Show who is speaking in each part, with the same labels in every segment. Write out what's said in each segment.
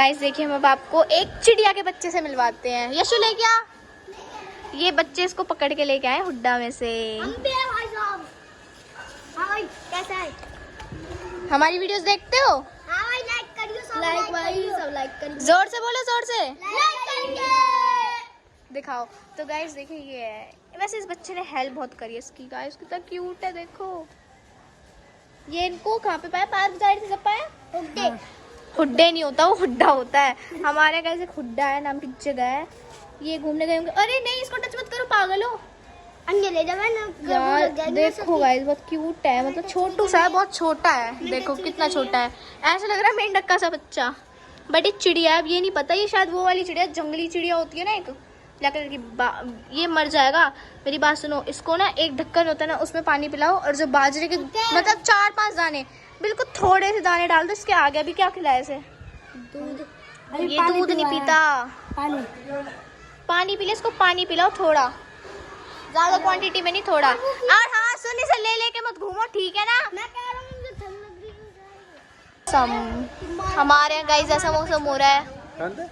Speaker 1: Guys देखिए, हम अब आपको एक चिड़िया के बच्चे से मिलवाते हैं। यशु ले क्या, ये बच्चे इसको पकड़ के लेके आए हुड्डा में से।
Speaker 2: हम भी है भाई साहब। हाँ भाई, कैसा है?
Speaker 1: हमारी वीडियोस देखते हो?
Speaker 2: हाँ भाई, लाइक करियो, सब लाइक भाई, सब लाइक करियो।
Speaker 1: जोर से बोलो, जोर से
Speaker 2: लाइक करेंगे।
Speaker 1: दिखाओ। तो गाइस देखिए, ये है। वैसे इस बच्चे ने हेल्प बहुत करी है इसकी। गाइस कितना क्यूट है, देखो। ये इनको कहाँ पे पाया? पार्क साइड से सब पाया।
Speaker 2: हुड्डे
Speaker 1: हुड्डे नहीं होता, वो हुड्डा होता है। हमारे यहाँ कैसे हुड्डा है नाम की जगह है। ये घूमने गए होंगे। अरे नहीं, इसको टच मत करो, पागल हो
Speaker 2: अन्य ले जावे ना
Speaker 1: यार। देखो गाइस, बहुत क्यूट है, मतलब छोटू सा है, बहुत छोटा है। देखो कितना छोटा है, ऐसा लग रहा है मेंढक सा बच्चा। बट ये चिड़िया है, अब ये नहीं पता, ये शायद वो वाली चिड़िया, जंगली चिड़िया होती है ना एक ब्लैक कलर की। ये मर जाएगा। मेरी बात सुनो, इसको ना एक ढक्कन होता है ना, उसमें पानी पिलाओ, और जो बाजरे के मतलब 4-5 दाने, बिल्कुल थोड़े से दाने डाल दो इसके आगे। अभी क्या खिलाया इसे?
Speaker 2: दूध।
Speaker 1: ये दूध नहीं पीता। पानी पी ले, इसको पानी पिलाओ थोड़ा, ज्यादा क्वांटिटी में नहीं, थोड़ा। और हाँ सुन, इसे ले लेके मत घूमो, ठीक है ना?
Speaker 2: मैं कह रहा हूँ मुझे ठंड लग रही है।
Speaker 1: हमारे यहाँ गाइस ऐसा मौसम हो रहा है।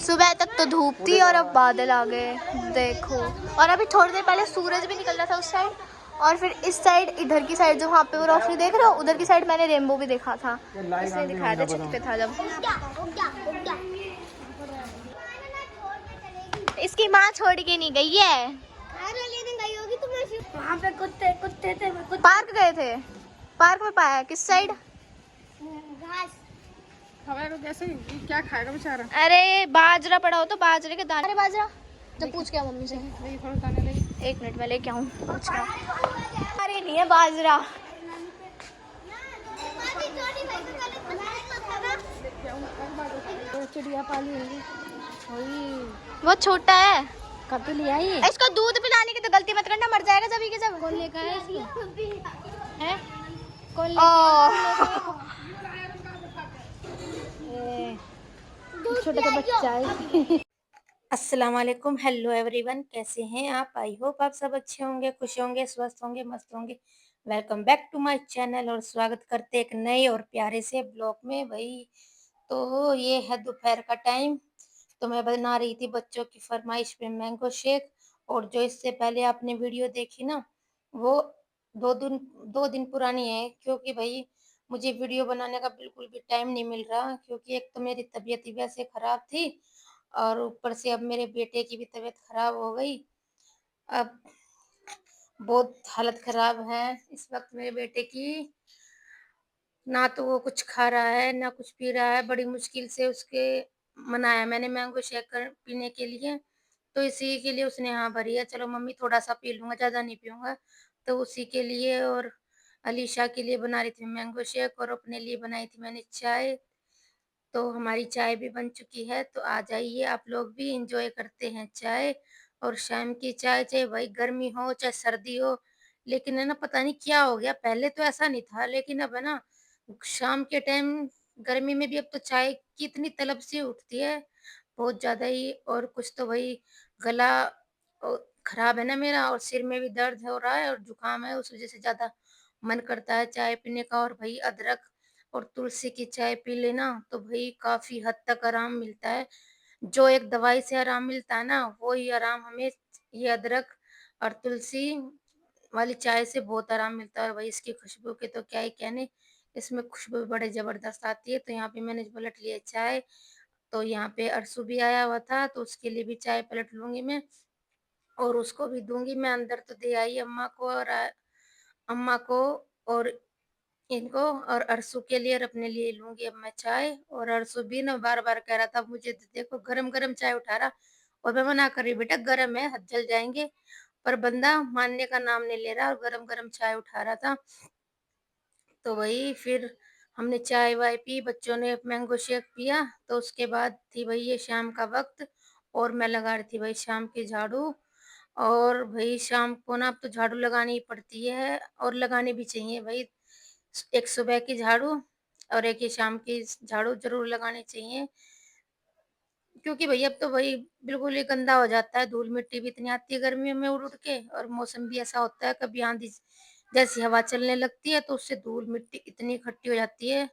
Speaker 1: सुबह तक तो धूप थी और अब बादल आ गए, देखो। और अभी थोड़ी देर पहले सूरज भी निकल रहा था उस साइड, और फिर इस साइड, इधर की साइड जो वहाँ पे वो रोशनी देख रहे हो, उधर की साइड मैंने रेनबो भी देखा था। इसने दिखाया था, छत पे था जब। इसकी माँ छोड़ के नहीं गई है।
Speaker 2: लेने गई होगी तुम। वहाँ पे कुत्ते कुत्ते थे।
Speaker 1: पार्क गए थे। पार्क में पाया किस साइड?
Speaker 2: घास।
Speaker 3: हमारे जैसे क्या खाएगा बेचारा।
Speaker 1: अरे बाजरा पड़ा हो तो बाजरे के दाने। अरे बाजरा तो पूछ के आओ मम्मी से।
Speaker 3: नहीं थोड़ा दाने लगे।
Speaker 1: 1 मिनट में लेके आऊँ, पूछ के आओ। अरे नहीं है बाजरा।
Speaker 3: चिड़िया पाली होगी।
Speaker 1: वो छोटा है,
Speaker 3: कब तो लिया ये?
Speaker 1: इसको दूध पिलाने की तो गलती मत करना, मर जाएगा जब के जब।
Speaker 3: कौन लेकर आया इसको?
Speaker 1: है
Speaker 3: कौन छोटा सा बच्चा है।
Speaker 4: अस्सलाम वालेकुम, हेलो एवरीवन, कैसे हैं आप? आई होप आप सब अच्छे होंगे, खुश होंगे, स्वस्थ होंगे, मस्त होंगे। Welcome back to my channel और स्वागत करते एक नए और प्यारे से ब्लॉग में। भाई तो ये है दोपहर का टाइम, तो मैं बना रही थी बच्चों की फरमाइश पे मैंगो शेक। और जो इससे पहले आपने वीडियो देखी ना, वो 2 दिन पुरानी है, क्योंकि भाई मुझे वीडियो बनाने का बिल्कुल भी टाइम नहीं मिल रहा, क्योंकि एक तो मेरी तबीयत ही वैसे खराब थी, और ऊपर से अब मेरे बेटे की भी तबीयत खराब हो गई। अब बहुत हालत खराब है इस वक्त मेरे बेटे की। ना तो वो कुछ खा रहा है, ना कुछ पी रहा है। बड़ी मुश्किल से उसके मनाया मैंने मैंगो शेक पीने के लिए, तो इसी के लिए उसने हाँ भरी है। चलो मम्मी थोड़ा सा पी लूंगा, ज्यादा नहीं पीऊंगा। तो उसी के लिए और अलीशा के लिए बना रही थी मैंगो शेक, और अपने लिए बनाई थी मैंने चाय। तो हमारी चाय भी बन चुकी है, तो आ जाइए आप लोग भी एंजॉय करते हैं चाय। और शाम की चाय, चाहे भाई गर्मी हो चाहे सर्दी हो, लेकिन है ना पता नहीं क्या हो गया, पहले तो ऐसा नहीं था, लेकिन अब है ना शाम के टाइम गर्मी में भी अब तो चाय की इतनी तलब सी उठती है, बहुत ज्यादा ही। और कुछ तो भाई गला खराब है ना मेरा, और सिर में भी दर्द हो रहा है और जुकाम है, उस वजह से ज्यादा मन करता है चाय पीने का। और भाई अदरक और तुलसी की चाय पी लेना तो भाई काफी हद तक आराम मिलता है। जो एक दवाई से आराम मिलता है ना, वो ही आराम हमें ये अदरक और तुलसी वाली चाय से बहुत आराम मिलता है। और भाई इसकी खुशबू के तो क्या ही कहने, इसमें खुशबू बड़े जबरदस्त आती है। तो यहाँ पे मैंने पलट लिया चाय। तो यहाँ पे अरसू भी आया हुआ था, तो उसके लिए भी चाय पलट लूंगी मैं, और उसको भी दूंगी मैं। अंदर तो दे आई अम्मा को, और अम्मा को और इनको, और अरसू के लिए और अपने लिए लूंगी अब मैं चाय। और अरसू भी ना बार बार कह रहा था मुझे देखो गरम गरम चाय उठा रहा, और मैं मना कर रही बेटा गरम है, हाथ जल जाएंगे। पर बंदा मानने का नाम नहीं ले रहा, और गरम गरम चाय उठा रहा था। तो वही फिर हमने चाय वाय पी, बच्चों ने मैंगो शेक पिया। तो उसके बाद थी भाई ये शाम का वक्त, और मैं लगा रही थी भाई शाम की झाड़ू। और भाई शाम को ना अब तो झाड़ू लगानी ही पड़ती है, और लगानी भी चाहिए भाई। एक सुबह की झाड़ू और एक ये शाम की झाड़ू जरूर लगानी चाहिए, क्योंकि भाई अब तो भाई बिल्कुल ही गंदा हो जाता है। धूल मिट्टी भी इतनी आती है गर्मियों में उड़ उड़ के, और मौसम भी ऐसा होता है, कभी आंधी जैसी हवा चलने लगती है तो उससे धूल मिट्टी इतनी इकट्ठी हो जाती है,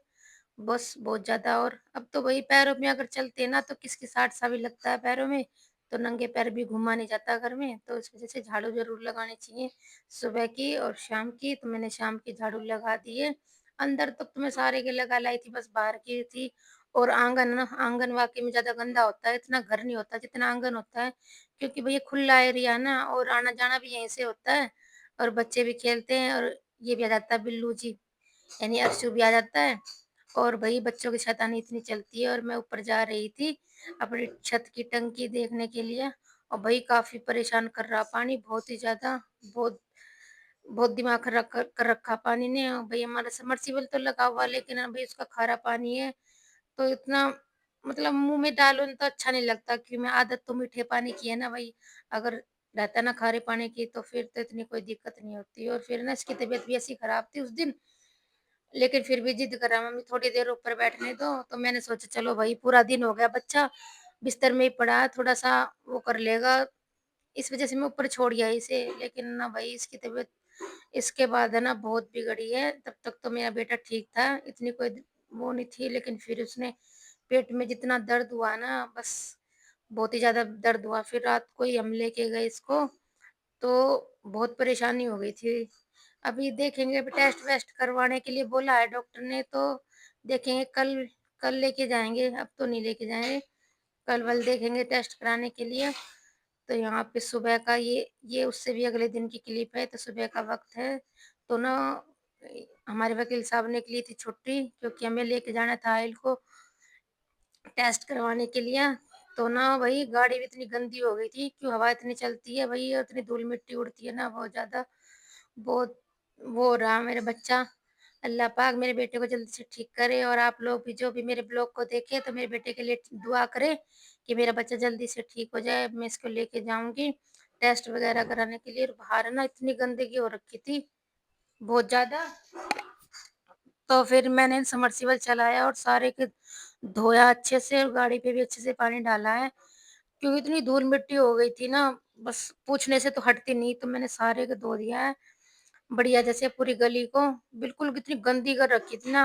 Speaker 4: बस बहुत ज़्यादा। और अब तो वही पैरों में अगर चलते हैं ना तो किसकी साट सा भी लगता है पैरों में, तो नंगे पैर भी घूमा नहीं जाता घर में, तो इस वज़ह से झाड़ू ज़रूर लगानी चाहिए सुबह की और शाम की। तो मैंने शाम की झाड़ू लगा दी है। अंदर तक तो मैं सारे के लगा लाई थी, बस बाहर की थी। और आंगन ना, आंगन वाक़ई में ज़्यादा गंदा होता है, इतना घर नहीं होता जितना आंगन होता है, क्योंकि भई ये खुला एरिया है ना और आना-जाना भी यहीं से होता है और बच्चे भी खेलते हैं और ये भी आ जाता है बिल्लू जी, यानी अर्शु भी आ जाता है। और भई बच्चों की शैतानी इतनी चलती है और मैं ऊपर जा रही थी अपनी छत की टंकी देखने के लिए और भई काफ़ी परेशान कर रहा पानी, बहुत ही ज़्यादा, बहुत बहुत दिमाग खराब कर रखा पानी ने। और भई हमारा सबमर्सिबल तो लगा हुआ है, लेकिन भई उसका खारा पानी है, तो इतना मतलब मुँह में डालो ना तो अच्छा नहीं लगता, क्योंकि मैं आदत तो मीठे पानी की है ना भई, अगर रहता ना खारे पानी की तो फिर तो इतनी कोई दिक्कत नहीं होती। और फिर ना इसकी तबीयत भी ऐसी खराब थी उस दिन, लेकिन फिर भी जिद करा मम्मी थोड़ी देर ऊपर बैठने दो, तो मैंने सोचा चलो भाई पूरा दिन हो गया बच्चा बिस्तर में ही पड़ा है, थोड़ा-सा वो कर लेगा, इस वज़ह से मैं ऊपर छोड़ आई इसे। लेकिन ना भाई इसकी तबीयत इसके बाद है ना बहुत बिगड़ी है, तब तक तो मेरा बेटा ठीक था, इतनी कोई वो नहीं थी, लेकिन फिर उसने पेट में जितना दर्द हुआ ना बस बहुत ही ज़्यादा दर्द हुआ। फिर रात को ही हम लेके गए इसको, तो बहुत परेशानी हो गई थी। अभी देखेंगे, अभी टेस्ट-वेस्ट करवाने के लिए बोला है डॉक्टर ने, तो देखेंगे कल कल लेके जाएँगे, अब तो नहीं लेके जाएँगे। कल-वल देखेंगे टेस्ट कराने के लिए। तो यहाँ पे सुबह का ये उससे भी अगले दिन की क्लिप है, तो सुबह का वक़्त है, तो ना हमारे वकील साहब ने ली थी छुट्टी, क्योंकि हमें लेके जाना था आइल को टेस्ट करवाने के लिए। तो ना वही गाड़ी भी इतनी गंदी हो गई थी, क्यों हवा इतनी चलती है भई और इतनी धूल-मिट्टी उड़ती है ना बहुत ज़्यादा, बहुत वो हो रहा मेरा बच्चा। अल्लाह पाक मेरे बेटे को जल्दी से ठीक करे और आप लोग भी जो भी मेरे ब्लॉग को देखें तो मेरे बेटे के लिए दुआ करें कि मेरा बच्चा जल्दी से ठीक हो जाए। मैं इसको लेके जाऊँगी टेस्ट वगैरह कराने के लिए। और बाहर ना इतनी गंदगी हो रखी थी, बहुत ज़्यादा। तो फिर मैंने सबमर्सिबल चलाया और सारे के धोया अच्छे से और गाड़ी पे भी अच्छे से पानी डाला है, क्योंकि इतनी धूल-मिट्टी हो गई थी ना, बस पूछने से तो हटती नहीं, तो मैंने सारे को धो दिया है। बढ़िया जैसे पूरी गली को बिल्कुल कितनी गंदी कर रखी थी ना,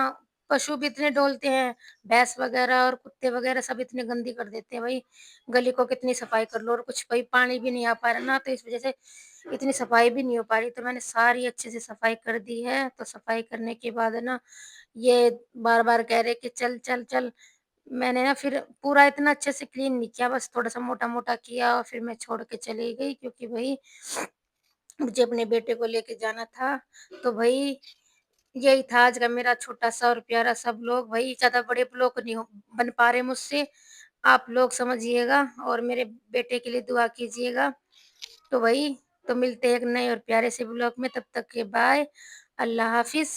Speaker 4: पशु भी इतने डोलते हैं, भैंस वगैरह और कुत्ते वगैरह सब इतनी गंदी कर देते हैं भाई, गली को कितनी सफाई कर लो और कुछ भाई पानी भी नहीं आ पा रहा ना, तो इस वजह से इतनी सफाई भी नहीं हो पा रही, तो मैंने सारी अच्छे से सफाई कर दी है। तो सफाई करने के बाद है ना, ये बार-बार कह रहे कि चल, चल, चल। मैंने ना फिर पूरा इतना अच्छे से क्लीन नहीं किया, बस थोड़ा-सा मोटा-मोटा किया और फिर मैं छोड़ के चली गई, क्योंकि भई मुझे अपने बेटे को लेके जाना था। तो भई यही था आज का मेरा छोटा-सा और प्यारा-सा व्लॉग। भई ज़्यादा बड़े व्लॉग नहीं हो बन पा रहे मुझसे, आप लोग समझिएगा और मेरे बेटे के लिए दुआ कीजिएगा। तो वही, तो मिलते हैं एक नए और प्यारे से व्लॉग में, तब तक के बाय, अल्लाह हाफ़िज़।